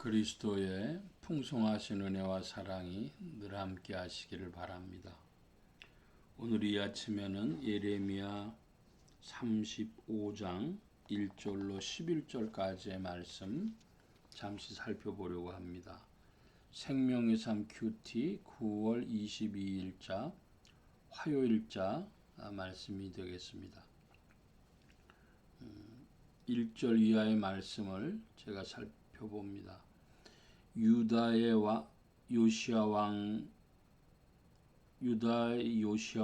그리스도의 풍성하신 은혜와 사랑이 늘 함께 하시기를 바랍니다. 오늘 이 아침에는 예레미야 35장 1절로 11절까지의 말씀 잠시 살펴보려고 합니다. 생명의 삶 큐티 9월 22일자 화요일자 말씀이 되겠습니다. 1절 이하의 말씀을 제가 살펴봅니다. 유다의 요시야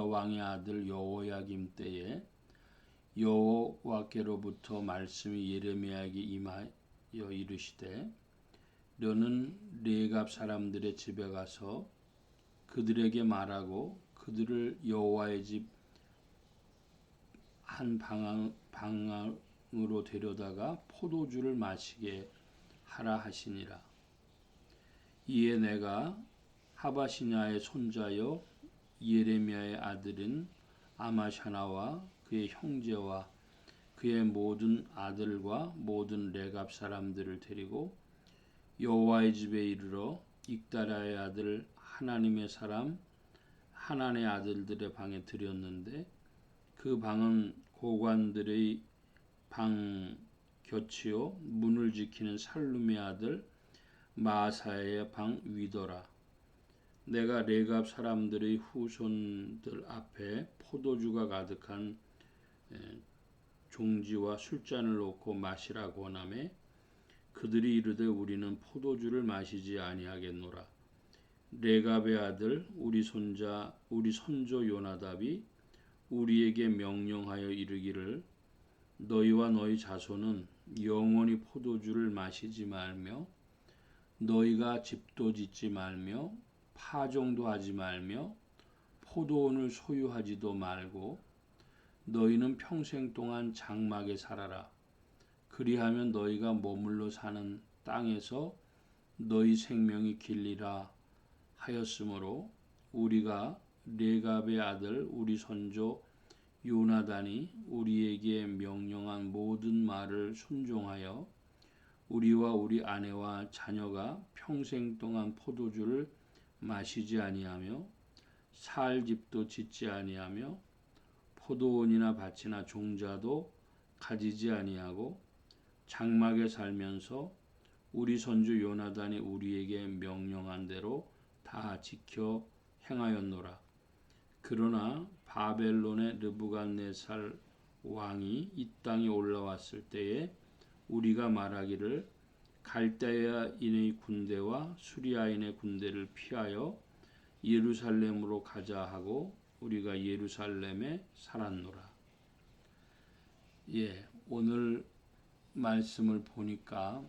왕의 아들 여호야김 때에 여호와께로부터 말씀이 예레미야에게 임하여 이르시되 너는 레갑 사람들의 집에 가서 그들에게 말하고 그들을 여호와의 집 한 방으로 데려다가 포도주를 마시게 하라 하시니라. 이에 내가 하바시냐의 손자여 예레미야의 아들인 아마샤나와 그의 형제와 그의 모든 아들과 모든 레갑 사람들을 데리고 여호와의 집에 이르러 익다랴의 아들 하나님의 사람 하난의 아들들의 방에 들였는데 그 방은 고관들의 방 곁이요 문을 지키는 살룸의 아들 마아사의 방 위더라. 내가 레갑 사람들의 후손들 앞에 포도주가 가득한 종지와 술잔을 놓고 마시라 권하매 그들이 이르되 우리는 포도주를 마시지 아니하겠노라. 레갑의 아들 우리 선조 요나답이 우리에게 명령하여 이르기를 너희와 너희 자손은 영원히 포도주를 마시지 말며 너희가 집도 짓지 말며 파종도 하지 말며 포도원을 소유하지도 말고 너희는 평생 동안 장막에 살아라. 그리하면 너희가 머물러 사는 땅에서 너희 생명이 길리라 하였으므로 우리가 레갑의 아들 우리 선조 요나단이 우리에게 명령한 모든 말을 순종하여 우리와 우리 아내와 자녀가 평생 동안 포도주를 마시지 아니하며 살 집도 짓지 아니하며 포도원이나 밭이나 종자도 가지지 아니하고 장막에 살면서 우리 선조 요나단이 우리에게 명령한 대로 다 지켜 행하였노라. 그러나 바벨론의 느부갓네살 왕이 이 땅에 올라왔을 때에 우리가 말하기를 갈대아인의 군대와 수리아인의 군대를 피하여 예루살렘으로 가자 하고 우리가 예루살렘에 살았노라. 오늘 말씀을 보니까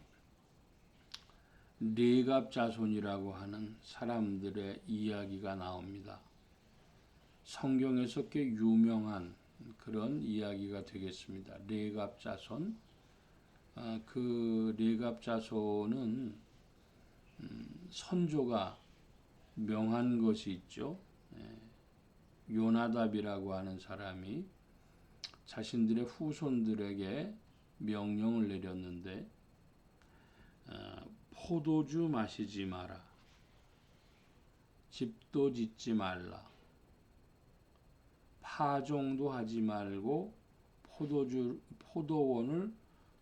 레갑 자손이라고 하는 사람들의 이야기가 나옵니다. 성경에서 꽤 유명한 그런 이야기가 되겠습니다. 레갑 자손. 그 레갑 자손은 선조가 명한 것이 있죠. 요나답이라고 하는 사람이 자신들의 후손들에게 명령을 내렸는데 포도주 마시지 마라. 집도 짓지 말라. 파종도 하지 말고 포도원을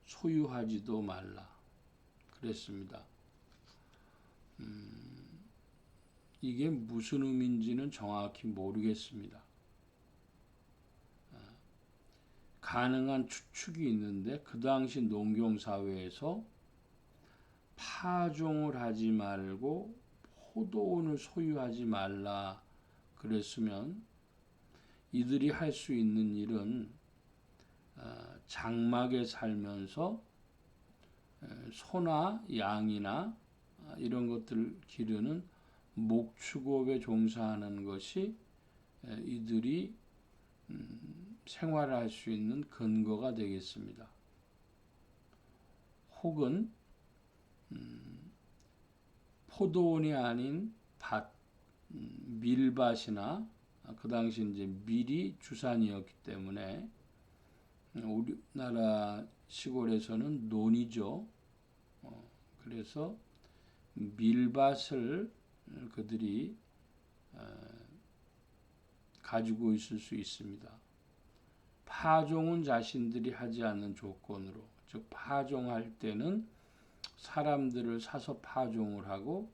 소유하지도 말라. 그랬습니다. 이게 무슨 의미인지는 정확히 모르겠습니다. 가능한 추측이 있는데 그 당시 농경사회에서 파종을 하지 말고 포도원을 소유하지 말라 그랬으면 이들이 할 수 있는 일은 장막에 살면서 소나 양이나 이런 것들 기르는 목축업에 종사하는 것이 이들이 생활할 수 있는 근거가 되겠습니다. 혹은 포도원이 아닌 밭, 밀밭이나 그 당시 이제 밀이 주산이었기 때문에 우리나라 시골에서는 논이죠. 그래서 밀밭을 그들이 가지고 있을 수 있습니다. 파종은 자신들이 하지 않는 조건으로, 즉 파종할 때는 사람들을 사서 파종을 하고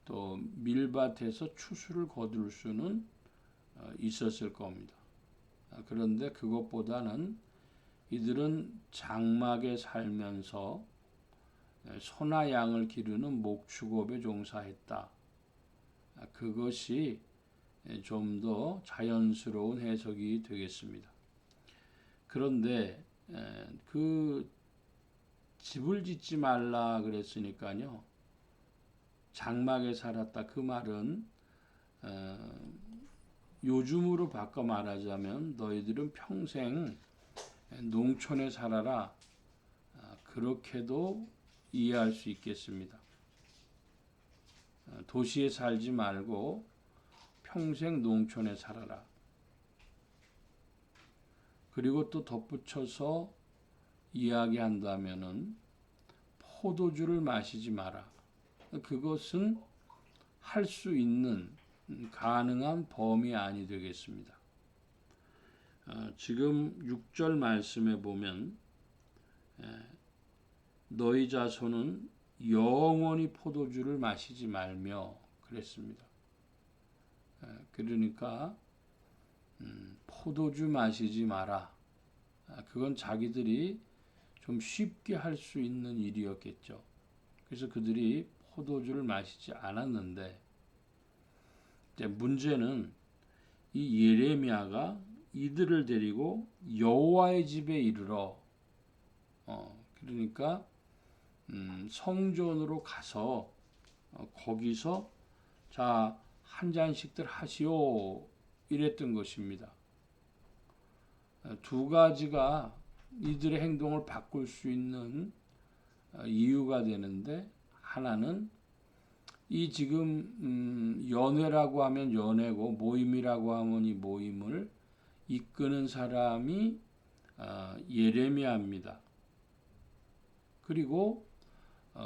또 밀밭에서 추수를 거둘 수는 있었을 겁니다. 그런데 그것보다는 이들은 장막에 살면서 소나 양을 기르는 목축업에 종사했다. 그것이 좀 더 자연스러운 해석이 되겠습니다. 그런데 그 집을 짓지 말라 그랬으니까요. 장막에 살았다. 그 말은 요즘으로 바꿔 말하자면 너희들은 평생 농촌에 살아라. 그렇게도 이해할 수 있겠습니다. 도시에 살지 말고 평생 농촌에 살아라. 그리고 또 덧붙여서 이야기한다면은 포도주를 마시지 마라. 그것은 할 수 있는 가능한 범위 안이 되겠습니다. 지금 6절 말씀에 보면 너희 자손은 영원히 포도주를 마시지 말며 그랬습니다. 그러니까 포도주 마시지 마라. 그건 자기들이 좀 쉽게 할 수 있는 일이었겠죠. 그래서 그들이 포도주를 마시지 않았는데 이제 문제는 이 예레미야가 이들을 데리고 여호와의 집에 이르러 그러니까 성전으로 가서 거기서 자 한 잔씩들 하시오 이랬던 것입니다. 두 가지가 이들의 행동을 바꿀 수 있는 이유가 되는데 하나는 이 지금 연회라고 하면 연회고 모임이라고 하면 이 모임을 이끄는 사람이 예레미야입니다. 그리고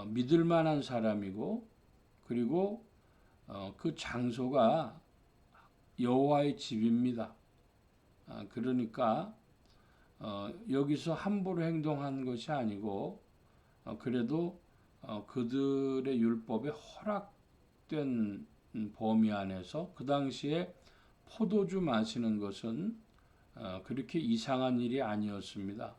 믿을 만한 사람이고 그리고 그 장소가 여호와의 집입니다. 그러니까 여기서 함부로 행동한 것이 아니고 그래도 그들의 율법에 허락된 범위 안에서 그 당시에 포도주 마시는 것은 그렇게 이상한 일이 아니었습니다.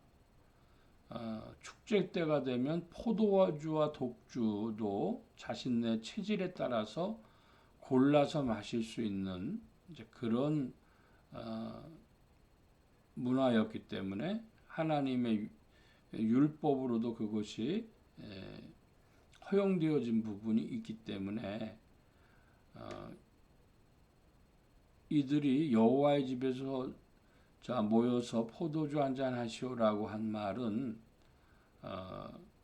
축제 때가 되면 포도주와 독주도 자신의 체질에 따라서 골라서 마실 수 있는 이제 그런 문화였기 때문에 하나님의 율법으로도 그것이 허용되어진 부분이 있기 때문에 이들이 여호와의 집에서 자 모여서 포도주 한잔 하시오라고 한 말은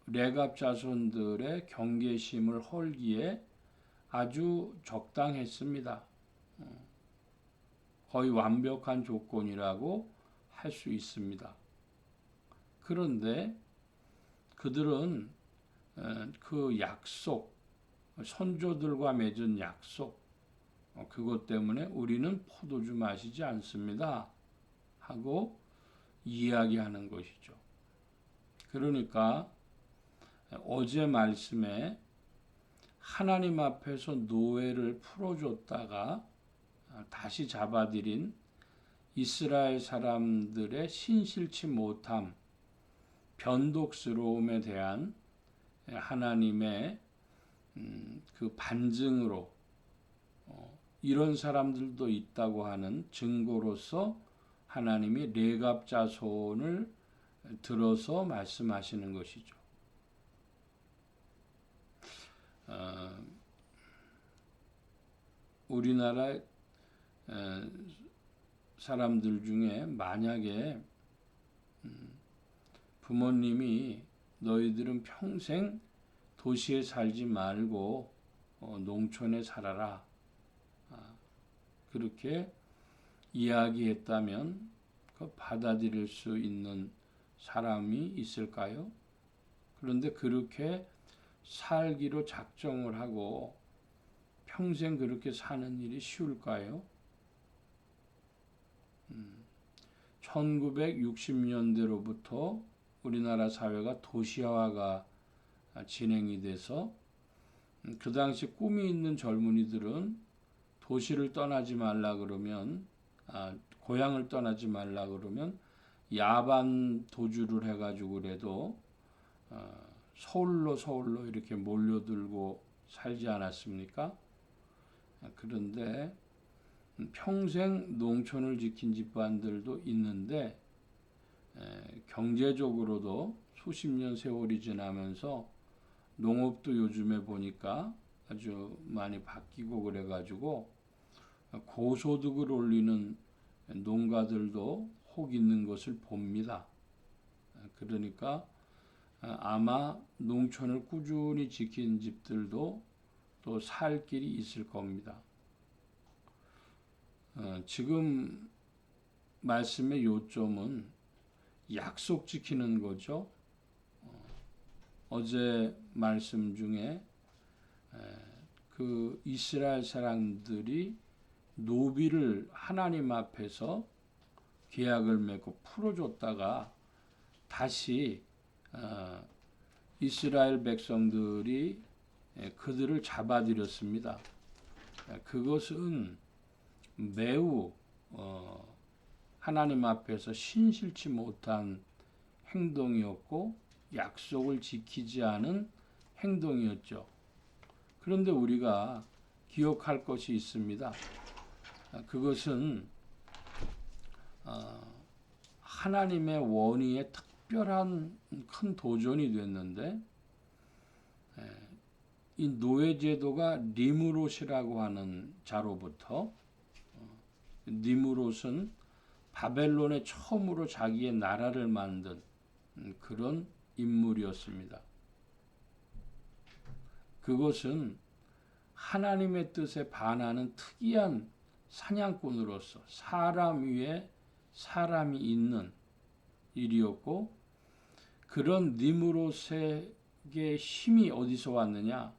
레갑 자손들의 경계심을 헐기에 아주 적당했습니다. 거의 완벽한 조건이라고 할 수 있습니다. 그런데 그들은 그 약속, 선조들과 맺은 약속, 그것 때문에 우리는 포도주 마시지 않습니다. 하고 이야기하는 것이죠. 그러니까 어제 말씀에 하나님 앞에서 노예를 풀어줬다가 다시 잡아들인 이스라엘 사람들의 신실치 못함, 변덕스러움에 대한 하나님의 그 반증으로 이런 사람들도 있다고 하는 증거로서 하나님이 레갑 자손을 들어서 말씀하시는 것이죠. 우리나라 사람들 중에 만약에 부모님이 너희들은 평생 도시에 살지 말고 농촌에 살아라 그렇게 이야기했다면 그 받아들일 수 있는 사람이 있을까요? 그런데 그렇게 살기로 작정을 하고 평생 그렇게 사는 일이 쉬울까요? 1960년대로부터 우리나라 사회가 도시화가 진행이 돼서 그 당시 꿈이 있는 젊은이들은 도시를 떠나지 말라 그러면 고향을 떠나지 말라 그러면 야반 도주를 해가지고 그래도 서울로 이렇게 몰려들고 살지 않았습니까? 그런데 평생 농촌을 지킨 집안들도 있는데 경제적으로도 수십 년 세월이 지나면서 농업도 요즘에 보니까 아주 많이 바뀌고 그래가지고 고소득을 올리는 농가들도 혹 있는 것을 봅니다. 그러니까 아마 농촌을 꾸준히 지킨 집들도 또 살 길이 있을 겁니다. 지금 말씀의 요점은 약속 지키는 거죠. 어제 말씀 중에 그 이스라엘 사람들이 노비를 하나님 앞에서 계약을 맺고 풀어줬다가 다시 이스라엘 백성들이 그들을 잡아들였습니다. 그것은 매우 하나님 앞에서 신실치 못한 행동이었고 약속을 지키지 않은 행동이었죠. 그런데 우리가 기억할 것이 있습니다. 그것은 하나님의 원의에 특별한 큰 도전이 됐는데 이 노예제도가 니므롯이라고 하는 자로부터 니므롯은 바벨론에 처음으로 자기의 나라를 만든 그런 인물이었습니다. 그것은 하나님의 뜻에 반하는 특이한 사냥꾼으로서 사람 위에 사람이 있는 일이었고 그런 니므롯에게 힘이 어디서 왔느냐?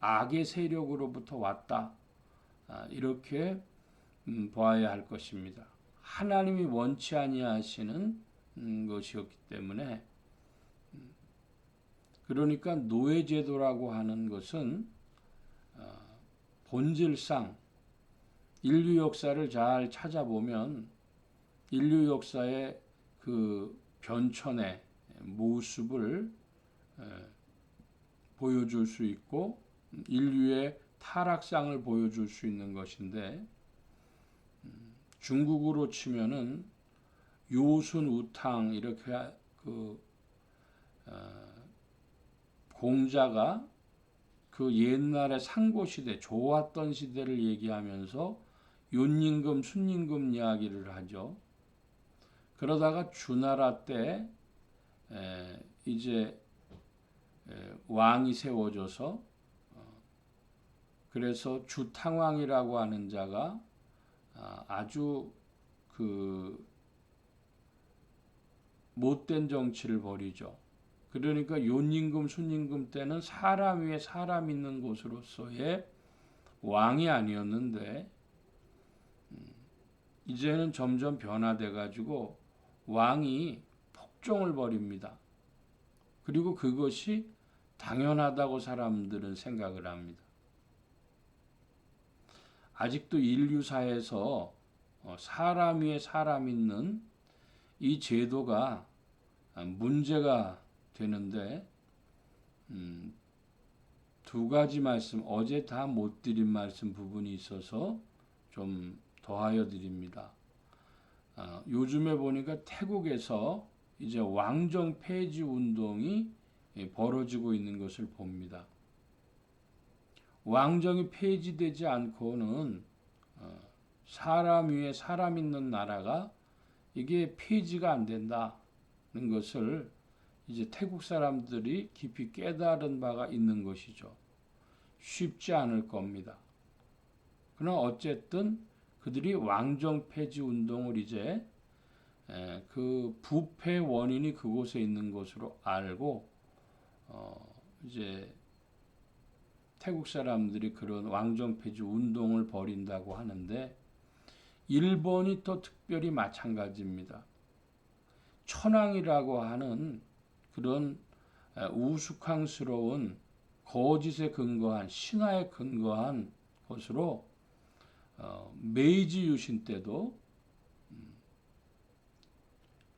악의 세력으로부터 왔다. 이렇게 보아야 할 것입니다. 하나님이 원치 아니하시는 것이었기 때문에 그러니까 노예제도라고 하는 것은 본질상 인류 역사를 잘 찾아보면 인류 역사의 그 변천의 모습을 보여줄 수 있고 인류의 타락상을 보여줄 수 있는 것인데 중국으로 치면은 요순우탕 이렇게 공자가 그 옛날의 상고시대 좋았던 시대를 얘기하면서 윤임금 순임금 이야기를 하죠. 그러다가 주나라 때 이제 왕이 세워져서 그래서 주탕왕이라고 하는 자가 아주 그 못된 정치를 벌이죠. 그러니까 윤임금 순임금 때는 사람 위에 사람 있는 곳으로서의 왕이 아니었는데 이제는 점점 변화돼 가지고 왕이 폭정을 벌입니다. 그리고 그것이 당연하다고 사람들은 생각을 합니다. 아직도 인류사에서 사람 위에 사람 있는 이 제도가 문제가 되는데 두 가지 말씀 어제 다 못 드린 말씀 부분이 있어서 좀 더하여 드립니다. 요즘에 보니까 태국에서 이제 왕정 폐지 운동이 벌어지고 있는 것을 봅니다. 왕정이 폐지되지 않고는 사람 위에 사람 있는 나라가 이게 폐지가 안 된다는 것을 이제 태국 사람들이 깊이 깨달은 바가 있는 것이죠. 쉽지 않을 겁니다. 그러나 어쨌든 그들이 왕정 폐지 운동을 이제 그 부패 원인이 그곳에 있는 것으로 알고 이제 태국 사람들이 그런 왕정 폐지 운동을 벌인다고 하는데 일본이 또 특별히 마찬가지입니다. 천황이라고 하는 그런 우스꽝스러운 거짓에 근거한 신화에 근거한 것으로 메이지 유신 때도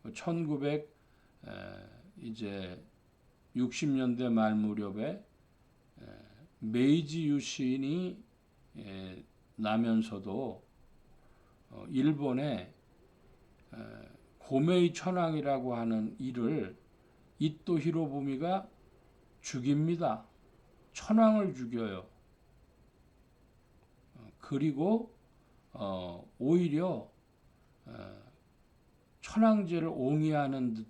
1960년대 말 무렵에 메이지 유신이 나면서도 일본의 고메이 천황이라고 하는 이를 이토 히로부미가 죽입니다. 천황을 죽여요. 그리고 오히려 천황제를 옹이하는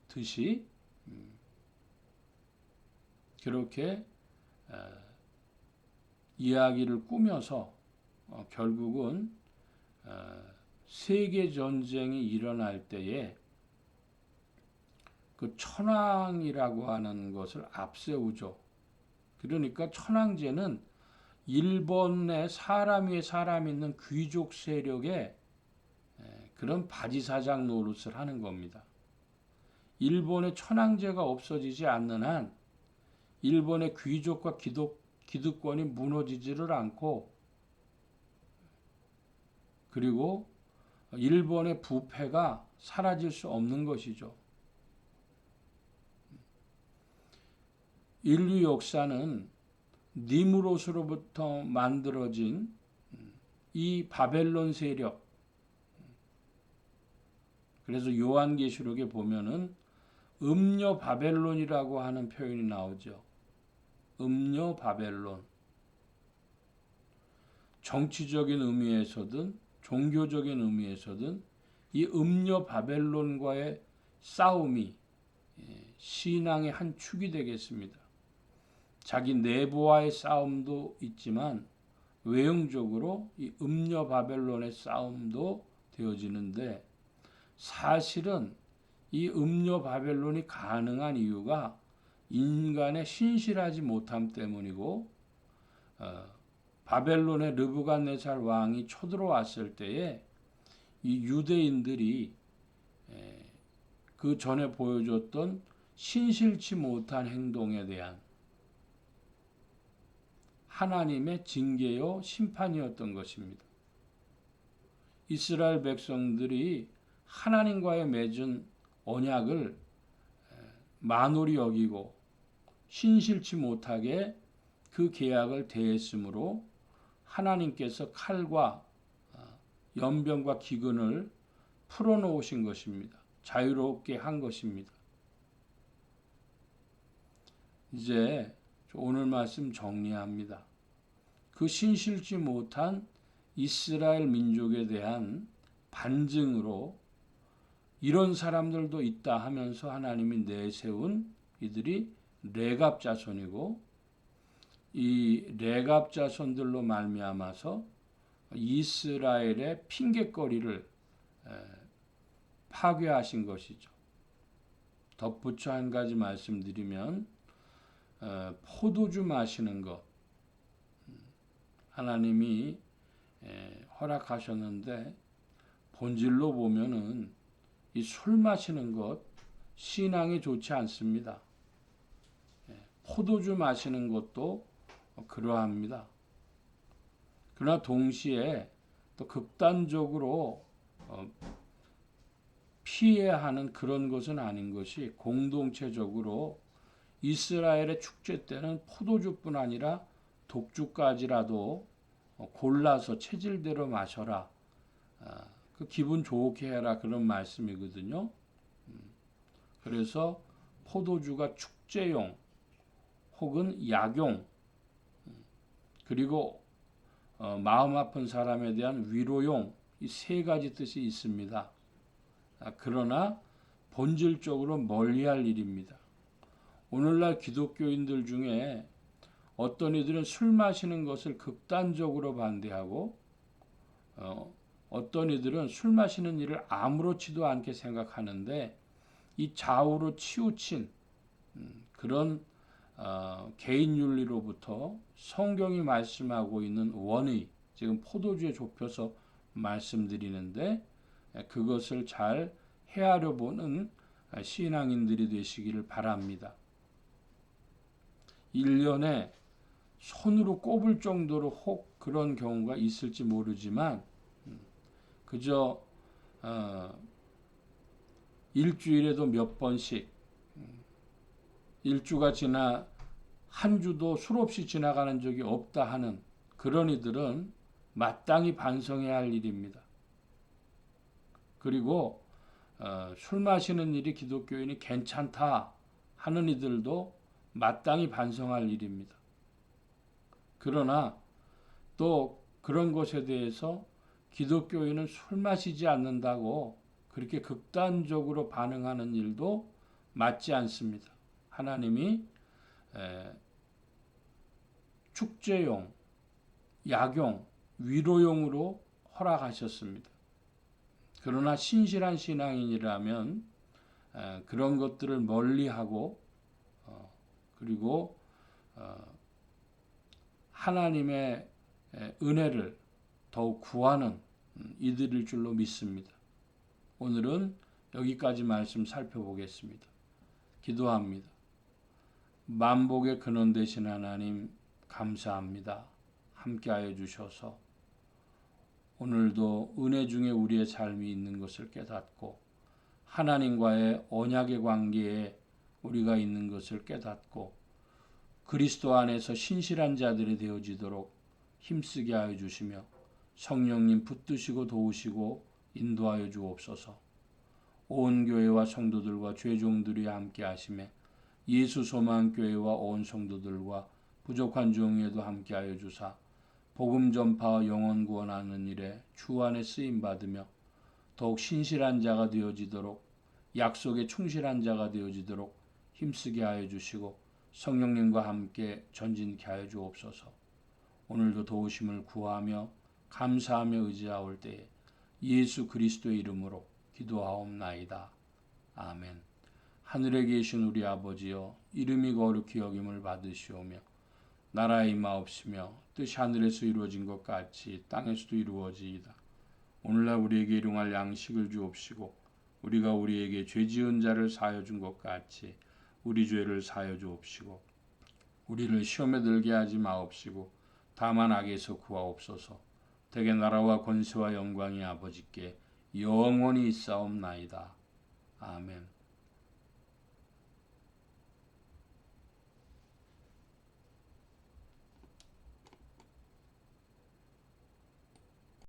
듯이 그렇게 이야기를 꾸며서 결국은 세계 전쟁이 일어날 때에 그 천황이라고 하는 것을 앞세우죠. 그러니까 천황제는 일본의 사람 위에 사람 있는 귀족 세력의 그런 바지사장 노릇을 하는 겁니다. 일본의 천황제가 없어지지 않는 한 일본의 귀족과 기득권이 무너지지를 않고 그리고 일본의 부패가 사라질 수 없는 것이죠. 인류 역사는 니무롯으로부터 만들어진 이 바벨론 세력, 그래서 요한계시록에 보면은 음녀 바벨론이라고 하는 표현이 나오죠. 음녀 바벨론. 정치적인 의미에서든 종교적인 의미에서든 이 음녀 바벨론과의 싸움이 신앙의 한 축이 되겠습니다. 자기 내부와의 싸움도 있지만 외형적으로 이 음녀 바벨론의 싸움도 되어지는데 사실은 이 음녀 바벨론이 가능한 이유가 인간의 신실하지 못함 때문이고 바벨론의 르부갓네살 왕이 쳐들어왔을 때에 이 유대인들이 그 전에 보여줬던 신실치 못한 행동에 대한 하나님의 징계요 심판이었던 것입니다. 이스라엘 백성들이 하나님과의 맺은 언약을 만홀히 여기고 신실치 못하게 그 계약을 대했으므로 하나님께서 칼과 연병과 기근을 풀어놓으신 것입니다. 자유롭게 한 것입니다. 이제 오늘 말씀 정리합니다. 그 신실치 못한 이스라엘 민족에 대한 반증으로 이런 사람들도 있다 하면서 하나님이 내세운 이들이 레갑 자손이고 이 레갑 자손들로 말미암아서 이스라엘의 핑곗거리를 파괴하신 것이죠. 덧붙여 한 가지 말씀드리면 포도주 마시는 것 하나님이 허락하셨는데 본질로 보면은 이 술 마시는 것 신앙이 좋지 않습니다. 포도주 마시는 것도 그러합니다. 그러나 동시에 또 극단적으로 피해야 하는 그런 것은 아닌 것이 공동체적으로 이스라엘의 축제 때는 포도주뿐 아니라 독주까지라도 골라서 체질대로 마셔라. 그 기분 좋게 해라 그런 말씀이거든요. 그래서 포도주가 축제용 혹은 약용 그리고 마음 아픈 사람에 대한 위로용 이 세 가지 뜻이 있습니다. 그러나 본질적으로 멀리할 일입니다. 오늘날 기독교인들 중에 어떤 이들은 술 마시는 것을 극단적으로 반대하고 어떤 이들은 술 마시는 일을 아무렇지도 않게 생각하는데 이 좌우로 치우친 그런 개인 윤리로부터 성경이 말씀하고 있는 원의, 지금 포도주에 좁혀서 말씀드리는데 그것을 잘 헤아려 보는 신앙인들이 되시기를 바랍니다. 1년에 손으로 꼽을 정도로 혹 그런 경우가 있을지 모르지만 그저 일주일에도 몇 번씩 일주가 지나 한 주도 술 없이 지나가는 적이 없다 하는 그런 이들은 마땅히 반성해야 할 일입니다. 그리고 술 마시는 일이 기독교인이 괜찮다 하는 이들도 마땅히 반성할 일입니다. 그러나 또 그런 것에 대해서 기독교인은 술 마시지 않는다고 그렇게 극단적으로 반응하는 일도 맞지 않습니다. 하나님이 축제용, 약용, 위로용으로 허락하셨습니다. 그러나 신실한 신앙인이라면 그런 것들을 멀리하고 그리고 하나님의 은혜를 더욱 구하는 이들일 줄로 믿습니다. 오늘은 여기까지 말씀 살펴보겠습니다. 기도합니다. 만복의 근원 되신 하나님 감사합니다. 함께하여 주셔서 오늘도 은혜 중에 우리의 삶이 있는 것을 깨닫고 하나님과의 언약의 관계에 우리가 있는 것을 깨닫고 그리스도 안에서 신실한 자들이 되어지도록 힘쓰게 하여 주시며 성령님 붙드시고 도우시고 인도하여 주옵소서. 온 교회와 성도들과 죄종들이 함께 하심에 예수 소망교회와 온 성도들과 부족한 종에도 함께 하여 주사 복음 전파와 영혼 구원하는 일에 주 안에 쓰임 받으며 더욱 신실한 자가 되어지도록 약속에 충실한 자가 되어지도록 힘쓰게 하여 주시고 성령님과 함께 전진케 하여 주옵소서. 오늘도 도우심을 구하며 감사하며 의지하올 때에 예수 그리스도의 이름으로 기도하옵나이다. 아멘. 하늘에 계신 우리 아버지여, 이름이 거룩히 여김을 받으시오며 나라의 임하옵시며 뜻이 하늘에서 이루어진 것 같이 땅에서도 이루어지이다. 오늘날 우리에게 일용할 양식을 주옵시고 우리가 우리에게 죄 지은 자를 사하여 준 것 같이 우리 죄를 사하여 주옵시고 우리를 시험에 들게 하지 마옵시고 다만 악에서 구하옵소서. 대개 나라와 권세와 영광이 아버지께 영원히 있사옵나이다. 아멘.